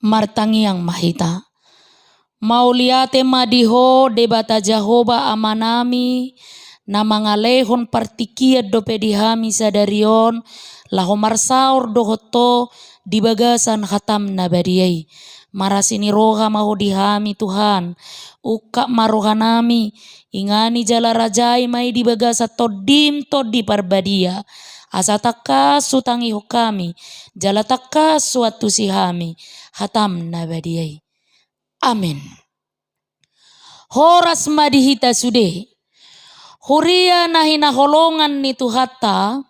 martangiang mahita. Mauliate madiho debata Jahoba amanami na mga lehon partikiad do pedihami sadarion laho marsaur dohoto di bagasan khatam na badiyay. Marasini roha mahodihami Tuhan uka marohanami ingani jala rajai mai di bagasa todim todi parbadia asa takasu tangi hukami jala takasu atu sihami khatam na badiyay. Amin. Horas madihita sude. Huria nahina holongan ni Tuhata.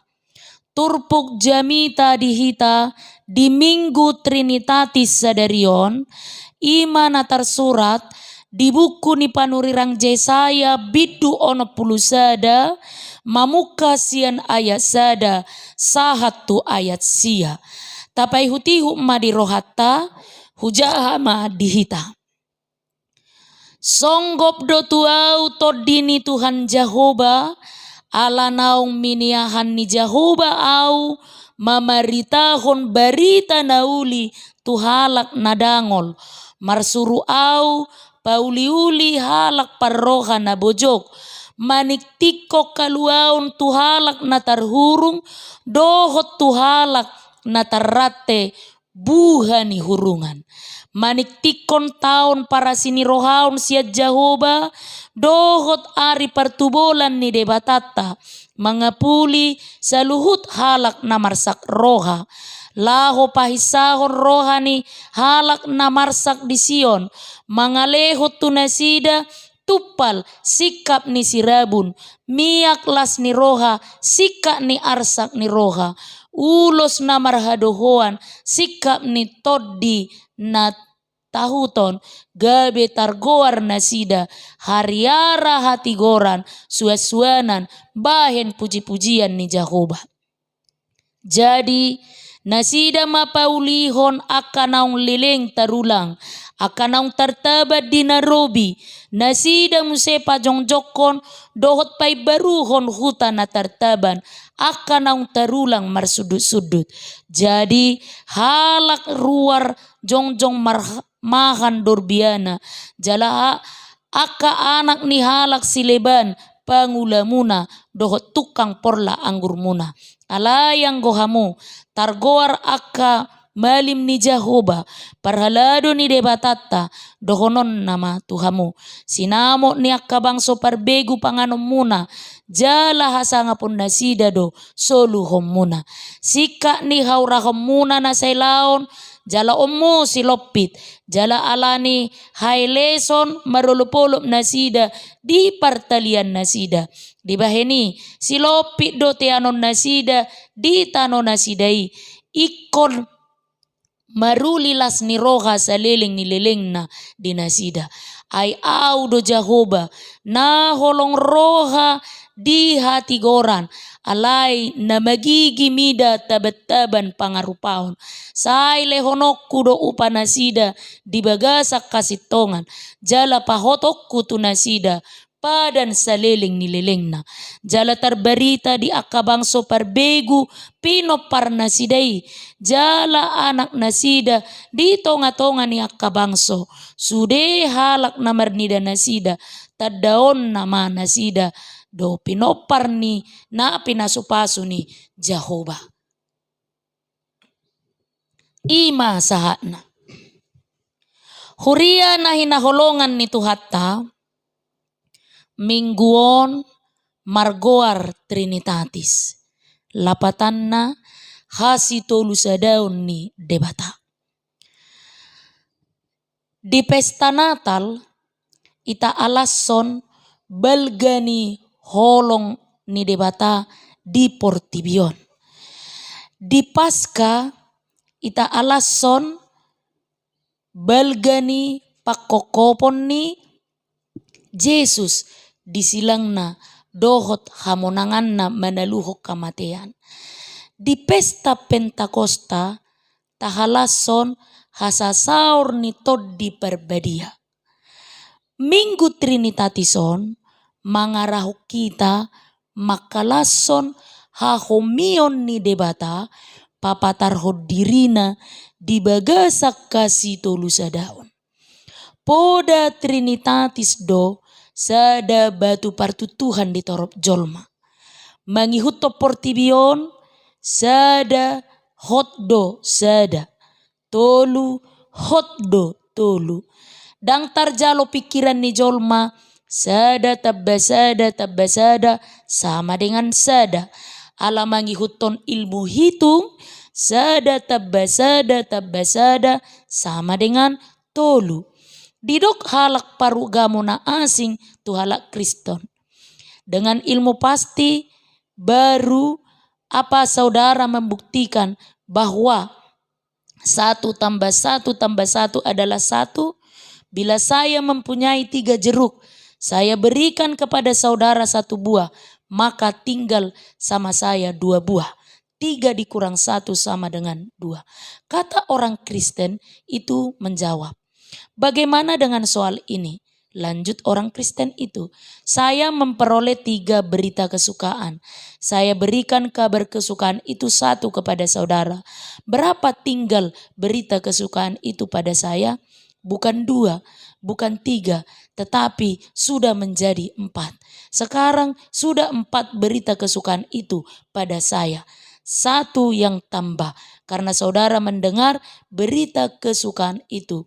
Turpuk jamita dihita di Minggu Trinitatis sadarion. Ima na tersurat di buku ni panurirang Jesaya bidu ono puluh sada. Mamuka sian ayat sada. Sahatu ayat sia. Tapai hutihu madirohata. Hujaha ma dihita. Songgop do tuau todini Tuhan Jahoba ala naung miniahan ni Jahoba au mamaritahon barita nauli tuhalak nadangol marsuru au pauliuli halak parroha na bojok maniktiko kaluaun tuhalak na tarhurung dohot tuhalak na tarrate buhani hurungan. Maniktikon taon para sini rohaun siat Jahoba dohot ari partubolan ni debatata mangapuli saluhut halak na marsak roha laho pahisahon rohani halak na marsak di Sion mangalehot tunasida tupal sikap ni sirabun miak las ni roha sikap ni arsak ni roha ulos na marhadohoan sikap ni toddi na tahuton gabe targoar nasida hariara hati goran suasuanan bahen puji-pujian ni Jahoba. Jadi nasida mapaulihon akanaung lileng tarulang akanaung tartabat di Nairobi nasida musepa jongjokon dohot pai baruhon hutan na tartaban akanaung tarulang marsudut-sudut. Jadi halak ruar jongjong mahan dorbiana jala aka anak ni halak sileban pangulamuna dohot tukang porla anggur muna alayang gohamu targoar aka malim ni Jahoba parhalado ni debatata dohonon nama Tuhamu sinamo ni akka bangso parbegu panganom muna jala hasanga pun nasida do soluhom muna sika ni haurahom muna na sailaon jala omu silopit jala alani haileson marulupolop nasida di partalian nasida di baheni silopit do teanon nasida di tano nasidai ikon marulilas ni roha saleleng ni leleng na di nasida ay au do Jahoba na holong roha di hati goran alay na magigi mida tabat-taban pangarupaon say lehonokku do upanasida di bagasak kasitongan jala pahotokku tu nasida padan saleleng ni leleng na jala tarbarita di akabangso parbegu pino parnasidai jala anak nasida di tonga-tonga ni akabangso sude halak namar nida nasida tadaon nama nasida do pinopar ni na pinasupasu ni Jahoba. Ima sahatna huria na hinaholongan ni Tuhata mingguon margoar Trinitatis lapatanna hasitolu sadaun ni debata di pesta Natal ita alason balgani holong ni debata di Portibion di Paska ita alason balgani pakokopon ni Yesus disilang na dohot hamonangan na manaluhok kamatian. Di pesta Pentakosta tahalason hasasaur ni toddi perbadia. Minggu Trinitatis,on mangarahuk kita makalason hahomion ni debata papatarhod dirina di bagasak kasih tolu sadaon. Poda Trinitatis do sada batu partu Tuhan di torop jolma. Mangihuto portibion sada hotdo sada tolu hotdo tolu. Dang tarjalo pikiran ni jolma sada tabbasada sama dengan sada. Ala mangihuton ilmu hitung sada tabbasada sama dengan tolu. Didok halak parugamo na asing tu halak Kriston. Dengan ilmu pasti baru apa saudara membuktikan bahwa 1 tambah 1 tambah 1 adalah 1. Bila saya mempunyai 3 jeruk, saya berikan kepada saudara 1 buah, maka tinggal sama saya 2 buah. 3 dikurang 1 sama dengan 2. Kata orang Kristen itu menjawab, bagaimana dengan soal ini? Lanjut orang Kristen itu, saya memperoleh 3 berita kesukaan. Saya berikan kabar kesukaan itu 1 kepada saudara. Berapa tinggal berita kesukaan itu pada saya? Bukan 2, bukan 3, tetapi sudah menjadi 4. Sekarang sudah 4 berita kesukaan itu pada saya. 1 yang tambah, karena saudara mendengar berita kesukaan itu.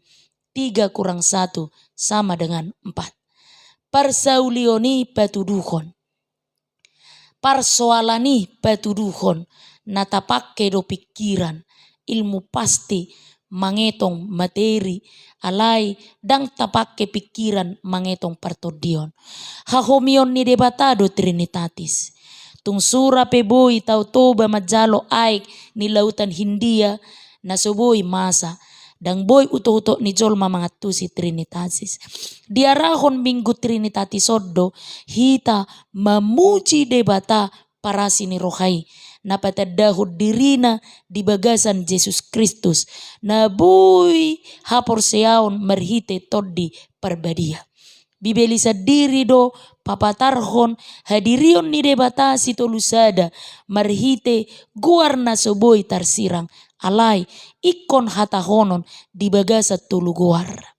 3 kurang 1 sama dengan 4. Parsaulioni patuduhon. Persoalani patuduhon. Natapake do pikiran. Ilmu pasti mangetong materi. Alai dang tapake pikiran mangetong partodion. Hahomion ni debatado Trinitatis. Tung sura peboi tau toba majalo aik ni lautan Hindia na soboi masa. Dang boy uto-uto ni jolma mangatusi Trinitatis. Diarahon minggu Trinitatis oddo hita memuji debata para sini rohai. Napatadahod dirina di bagasan Yesus Kristus. Na boy hapor seaon merhite toddi perbadia. Bibeli sadiri do papatarhon hadirion ni debata sitolusada marhite guarna soboi tarsirang alai ikon hatahonon di bagasa tulu guar.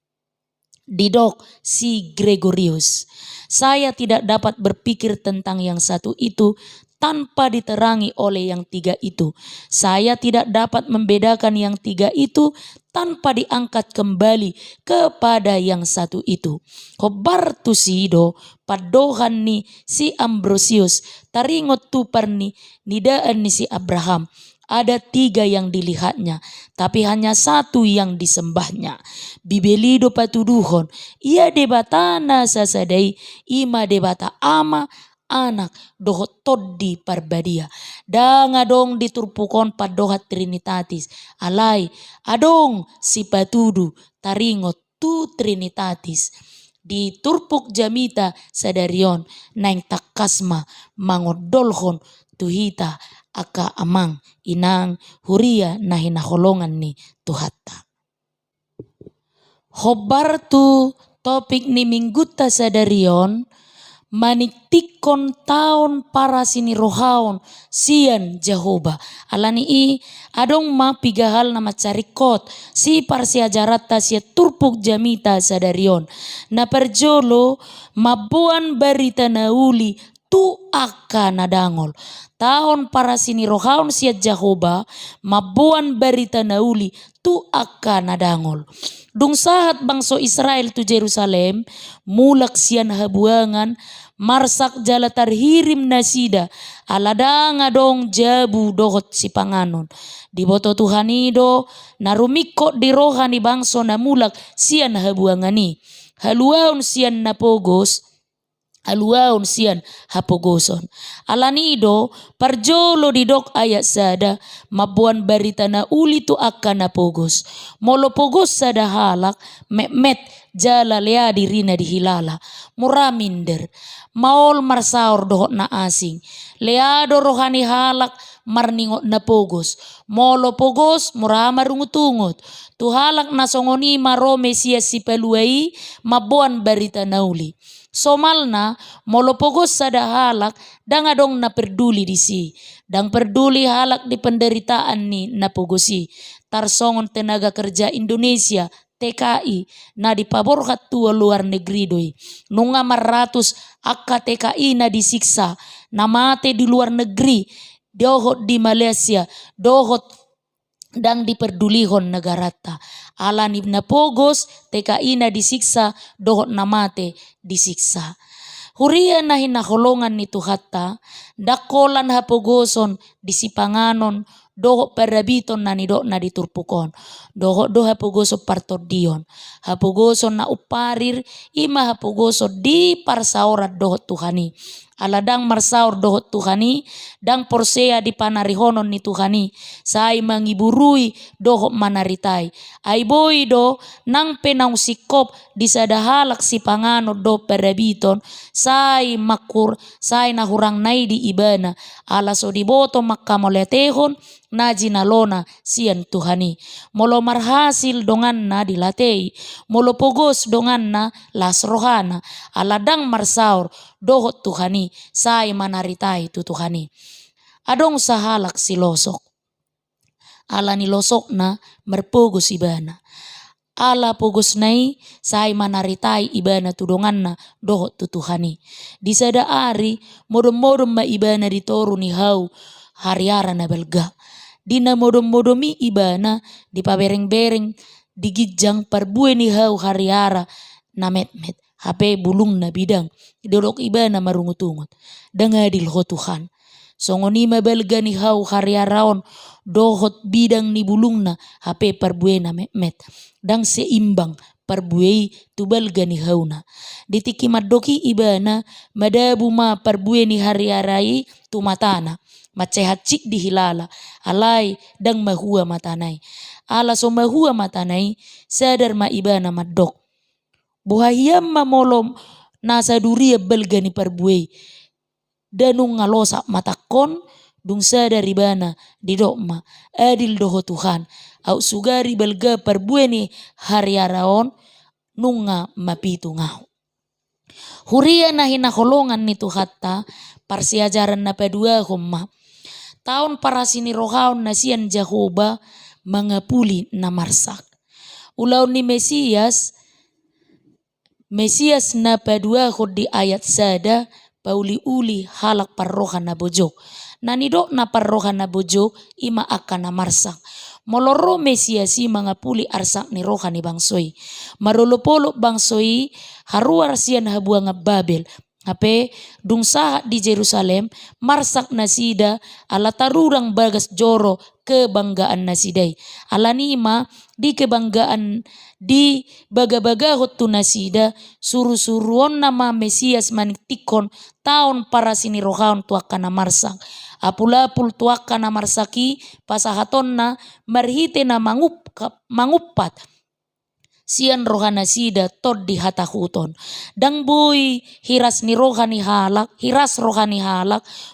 Didok si Gregorius, saya tidak dapat berpikir tentang yang satu itu tanpa diterangi oleh yang 3 itu. Saya tidak dapat membedakan yang 3 itu tanpa diangkat kembali kepada yang satu itu. Kobartusido padohan ni si Ambrosius taringot tupar ni nidaan ni si Abraham. Ada 3 yang dilihatnya, tapi hanya 1 yang disembahnya. Bibelido patuduhon, ia debatana sasadai, ima debata ama, anak, dohot toddi parbadia. Dang adong diturpukon padohat Trinitatis. Alai, adong si patudu, taringot tu Trinitatis. Diturpuk jamita sadarion, naing takasma, mangodolhon, tuhita, aka amang inang huria na hinaholongan ni Tuhatta. Hobartu topik ni mingguta sadarion maniktikon taon para sini rohaon sian Jehoba. Alani i adong ma pigahal na macarikot si parsiajarata siya turpuk jamita sadarion. Na perjolo mabuan barita na uli tu aka nadangol. Tahun para sini rohaon siya Jehoba mabuan barita nauli tu aka nadangol. Dung sahat bangso Israel tu Jerusalem mulak siya habuangan marsak jala tarhirim nasida alada ngadong jabu dohot si panganon. Diboto Tuhanido narumiko di rohani bangso na mulak siya habuangani. Haluaon siya napogos. Aluaon sian hapogoson. Alanido parjolo didok ayat sada mabuan barita na uli tu akan napogos. Molo pogos sada halak met jala lea dirina dihilala. Muraminder maol marsaor dohot na asing. Leado rohani halak marningot na pogos. Molo pogos murama rungutungot. Tu halak na songoni marome siya si peluai mabuan barita na uli. Somalna molopogos sada halak dang adong na peduli di si. Dang peduli halak di penderitaan ni napogosi. tarsongon tenaga kerja Indonesia TKI na dipaborkat tua luar negeri doi. Nunga maratus akka TKI na disiksa na mate di luar negeri, dohot di Malaysia, dohot dang diperdulihon negarata. Alan ibna pogos TKI na disiksa, dohot na mate disiksa. Huria na hinaholongan ni Tuhatta, dakolan hapogoson disipanganon, doho perabiton na nido na diturpukon. Doho do hapogoso partodion. Hapogoso na uparir, ima hapogoso di parsaorat doho Tuhani. Aladang marsaur doho Tuhani, dang porsea di panarihonon ni Tuhani. Sai mangiburui doho manaritai. Ay boy do nang penang sikop di sadahalak si pangano do perabiton. Sai makur, sai nahurang nai di ibana. Alaso di boto makamoletehon na jinalona sian Tuhani. Molo marhasil dongan na dilatei. Molo pogos dongan na las rohana. Aladang marsaur doho Tuhani. Sai manaritai tu Tuhani. Adong sahalak si losok. Ala ni losok na merpogos ibana. Ala pogos nai sai manaritai ibana tudongan na doho tu Tuhani. Di sada ari modom-modom ma ibana ditoru ni hau hariara na belga. Dina modom-modomi ibana di pabereng-bereng digijang parbue ni hau hariara na met-met. Hape bulung na bidang dodok ibana marungutungut. Dangadil ho Tuhan. Songonima belga ni hau hariaraon dohot bidang ni bulung na hape parbue na met-met. Dang seimbang parbue tu belga ni hau na. Ditiki madoki ibana madabu ma parbue ni hariarai tu matana. Macehacik di hilala alai dang mahua matanai. Ala so mahua matanai sadar ma ibana madok. Buhayam mamolom nasa duria belga ni parbue. Danung ngalosak matakon dung sadar ibana di dokma adil doho Tuhan. Au sugari belga parbue ni hariaraon nunga mapitu ngau. Huria na hinaholongan ni Tuhatta parsiajaran na padua humma. Tahun parasini rohaon na sian Jahoba mangapuli na marsak. Ulau ni Mesias na padua di ayat sada pauli-uli halak parrohan na bojok. Nanidok na parrohan na bojok ima akan na marsak. Moloro Mesiasi mangapuli arsak ni rohan ni bangsoi. Marolopolo bangsoi haruar sian habuang Babel. Hape dung sahat di Jerusalem marsak nasida ala tarurang bagas joro kebanggaan nasidai. Ala nima di kebanggaan di baga-bagahot tu nasida suru-suruon nama Mesias maniktikon tahun para sini rohaon tuakan na marsak. Apulapul tuakan na marsaki pasahaton na marhite na mangupat. Sian rohana sida tod di hatahuton. Dang boy hiras rohani halak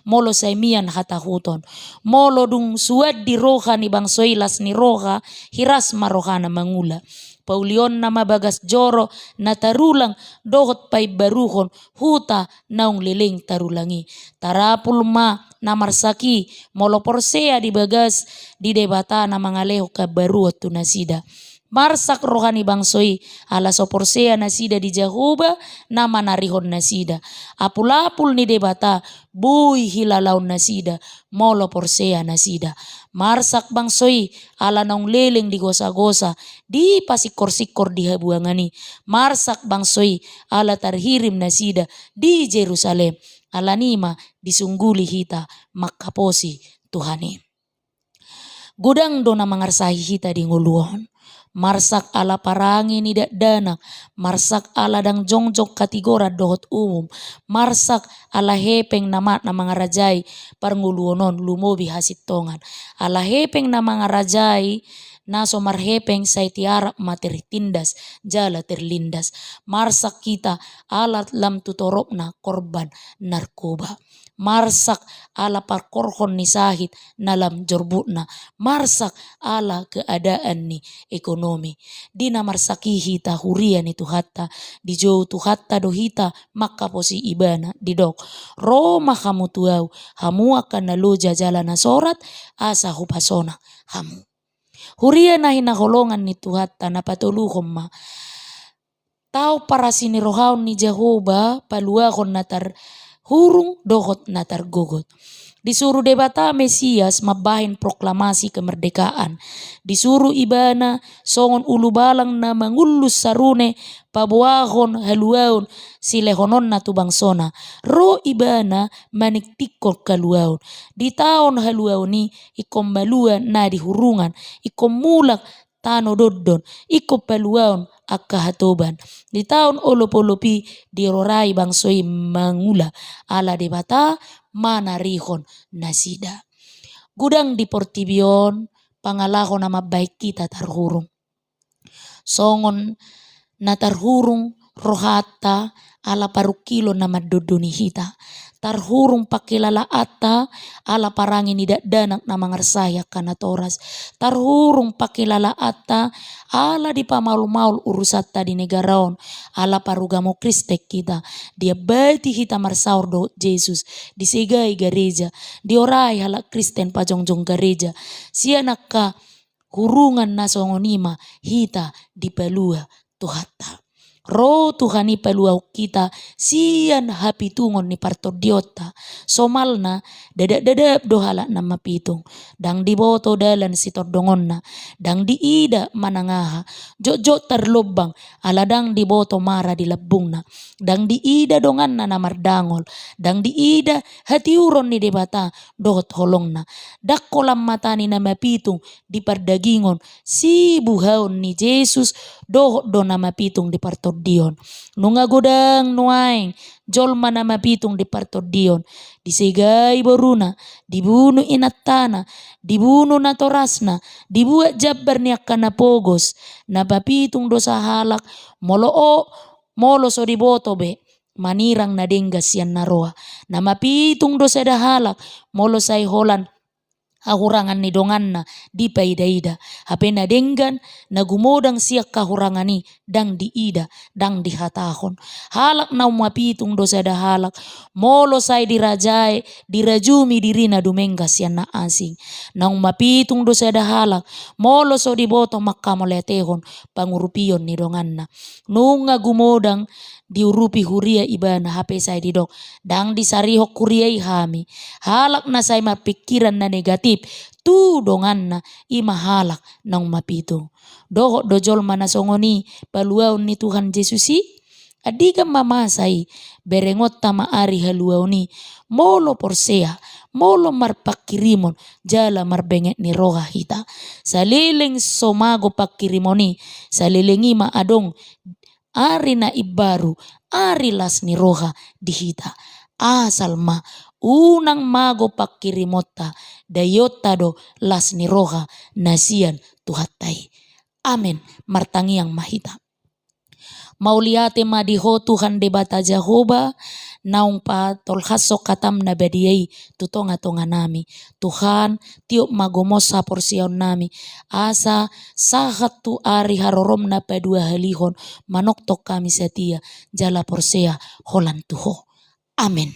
molo saimian hatahuton. Molo dung suad di rohani bangsoilas ni roha hiras marohana mangula. Paulion nama bagas joro na tarulang dohot pay baruhon huta naung liling tarulangi. Tarapul ma na marsaki molo porsea di bagas di debata na mangaleho kabaruot tu nasida. Marsak rohani bangsoi ala soporsea nasida di Jahoba nama narihon nasida. Apul-apul ni debata bui hilalaun nasida molo porsea nasida. Marsak bangsoi ala naung leleng di gosa-gosa di pasikor-sikor di habuangani. Marsak bangsoi ala tarhirim nasida di Jerusalem. Ala nima disungguli hita makaposi Tuhani. Gudang do na mangarsahi hita di nguluhon. Marsak ala parangi ni danak, marsak ala dang jongjok katigora dohot umum, marsak ala hepeng namat na mga rajay parnguluonon lumobi hasitongan, ala hepeng na mga rajay naso marhepeng say tiarap matiritindas jala terlindas, marsak kita alat lam tutorok na korban narkoba. Marsak ala parkorhon ni sahit nalam jorbutna. Marsak ala keadaan ni ekonomi. Dina marsaki hita huria ni Tuhatta. Di jauh Tuhatta dohita maka posi ibana didok. Roma kamu tuau. Hamu akan naloja jalan sorat asa hupasona hamu. Huria na hinaholongan ni Tuhata na patuluhom ma. Tau para sini rohaun ni Jehovah paluahon natar hurung dohot natar gogot. Disuruh debata Mesias mabahin proklamasi kemerdekaan. Disuruh ibana songon ulu balang na mangulus sarune pabuahon haluaun silehonon na tubangsona. Ro ibana maniktikor kaluaun. Di tahun haluaun ni ikom baluan na dihurungan. Ikom mulak tano dodon. Ikom paluaun akahatoban. Di tahun olop-olopi dirorai bangsoi mangula ala debata mana rihon nasida. Gudang di Portibion pangalahon nama baik kita tarhurung. Songon na tarhurung rohata ala parukilo nama dodoni hita. Tarhurung pakilala ata ala parangi nidak danak na mangarsaya kana toras. Tarhurung pakilala ata ala di pamaul-maul urusata di negaraon ala parugamo Kristek kita. Dia bati hita marsaur do Jesus. Disegai gereja. Diorai halak Kristen pajongjong gereja. Sia nakka hurungan na songonima hita dipalua Tuhata. Ro Tuhani paluau kita sian hapitungon ni partodiota somalna dadap dohala nama pitung dang diboto dalan sitordongonna dang diida manangaha jok terlobang aladang diboto mara di lebungna dang diida donganna namardangol dang diida hatiuron ni debata dohot holongna dakkolam matani nama pitung di pardagingon si buhaon ni Jesus dohot do nama pitung di partodion nunga godang nuaing jolma nama pitung di partodion disegai boruna dibunuh inatana dibunuh natorasna dibuat jabbar ni akana pogos na papitung dosa halak molo so diboto be manirang na denggas yan naroa na mapitung dosa dahalak molo say holan hahurangan ni donganna di paida-ida. Hape na denggan na gumodang siyak kahurangan ni dang diida dang dihatahon. Halak na umapitung dosa da halak. Molo say dirajay dirajumi dirina dumenggas yan na asing. Na umapitung dosa da halak. Molo so diboto makamoletehon pangurupion ni donganna. Nunga gumodang diurupi huria ibana hape say didok dang disarihok huria ihami halak na say mapikiran na negatif tu dongan na imahalak nang mapito dohok dojol mana songoni paluaw ni Tuhan Yesusi adiga mamasay berengot tama ari haluaw ni molo porsea molo marpakirimon jala marbenget ni roha hita saliling somago pakirimoni salilingi maadong ari na ibaru, ari las ni roha dihita. Asal ma unang mago pakirimota dayota do las ni roha nasian tuhatai. Amen. Martangiang mahita. Mauliate madiho Tuhan debata Jehovah naung pa tolhaso katam na badiyay tutonga-tonga nami. Tuhan tiop magomos sa porsiyon nami. Asa sahat tu ari harorom na padua halihon manoktok kami setia jala porsea holan tuho. Amen.